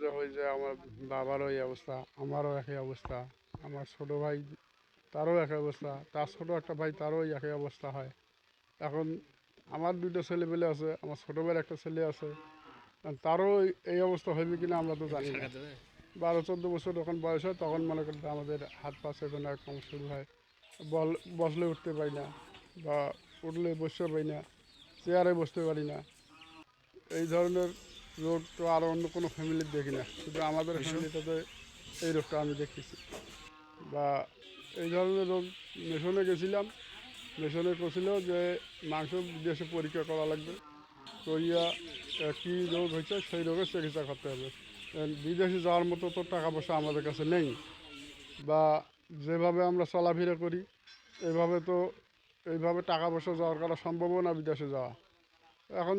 যে হয়ে যায়, আমার বাবারও এই অবস্থা, আমারও একই অবস্থা, আমার ছোটো ভাই তারও একই অবস্থা, তার ছোটো একটা ভাই তারও একই অবস্থা হয়। এখন আমার দুটো ছেলেপেলে আছে, আমার ছোটো ভাইয়ের একটা ছেলে আছে, তারও এই অবস্থা হইবে কিনা আমরা তো জানি না। 12-14 বছর যখন বয়স হয় তখন মনে করেন আমাদের হাত পা চেতনা কম শুরু হয়, বসলে উঠতে পারি না, বা উঠলে বসতে পারি না, চেয়ারে বসতে পারি না। এই ধরনের রোগ তো আর অন্য কোনো ফ্যামিলির দেখি না, শুধু আমাদের ফ্যামিলিটাতে এই রোগটা আমি দেখতেছি। বা এই ধরনের রোগ মেশনে গেছিলাম, মেশনে করছিল যে মাংস বিদেশে পরীক্ষা করা লাগবে, করিয়া কী রোগ হয়েছে সেই রোগের চিকিৎসা করতে হবে। বিদেশে যাওয়ার মতো তো টাকা পয়সা আমাদের কাছে নেই, বা যেভাবে আমরা চলাফেরা করি এইভাবে টাকা পয়সা যাওয়ার করা সম্ভবও না বিদেশে যাওয়া। এখন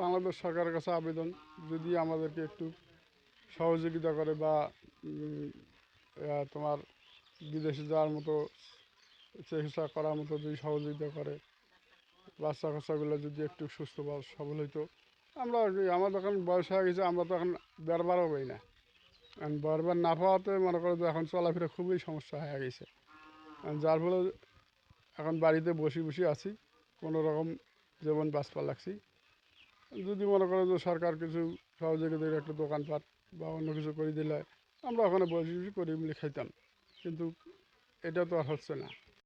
বাংলাদেশ সরকারের কাছে আবেদন, যদি আমাদেরকে একটু সহযোগিতা করে, বা তোমার বিদেশে যাওয়ার মতো চিকিৎসা করার মতো যদি সহযোগিতা করে, বাচ্চা কাচ্চাগুলো যদি একটু সুস্থ বা সবল হইতো। আমরা আমাদের এখন বয়স হয়ে গেছে, আমরা তো এখন বেরবারও পাই না। এখন বারবার না পাওয়াতে মনে করো যে এখন চলাফেরা খুবই সমস্যা হয়ে গেছে, যার ফলে এখন বাড়িতে বসে বসে আছি, কোনো রকম জীবন বাঁচবার লাগছি। যদি মনে করো যে সরকার কিছু সহযোগিতার একটা দোকানপাট বা অন্য কিছু করে দিলে আমরা ওখানে বসে বসে করি মিলে খাইতাম, কিন্তু এটা তো আর হচ্ছে না।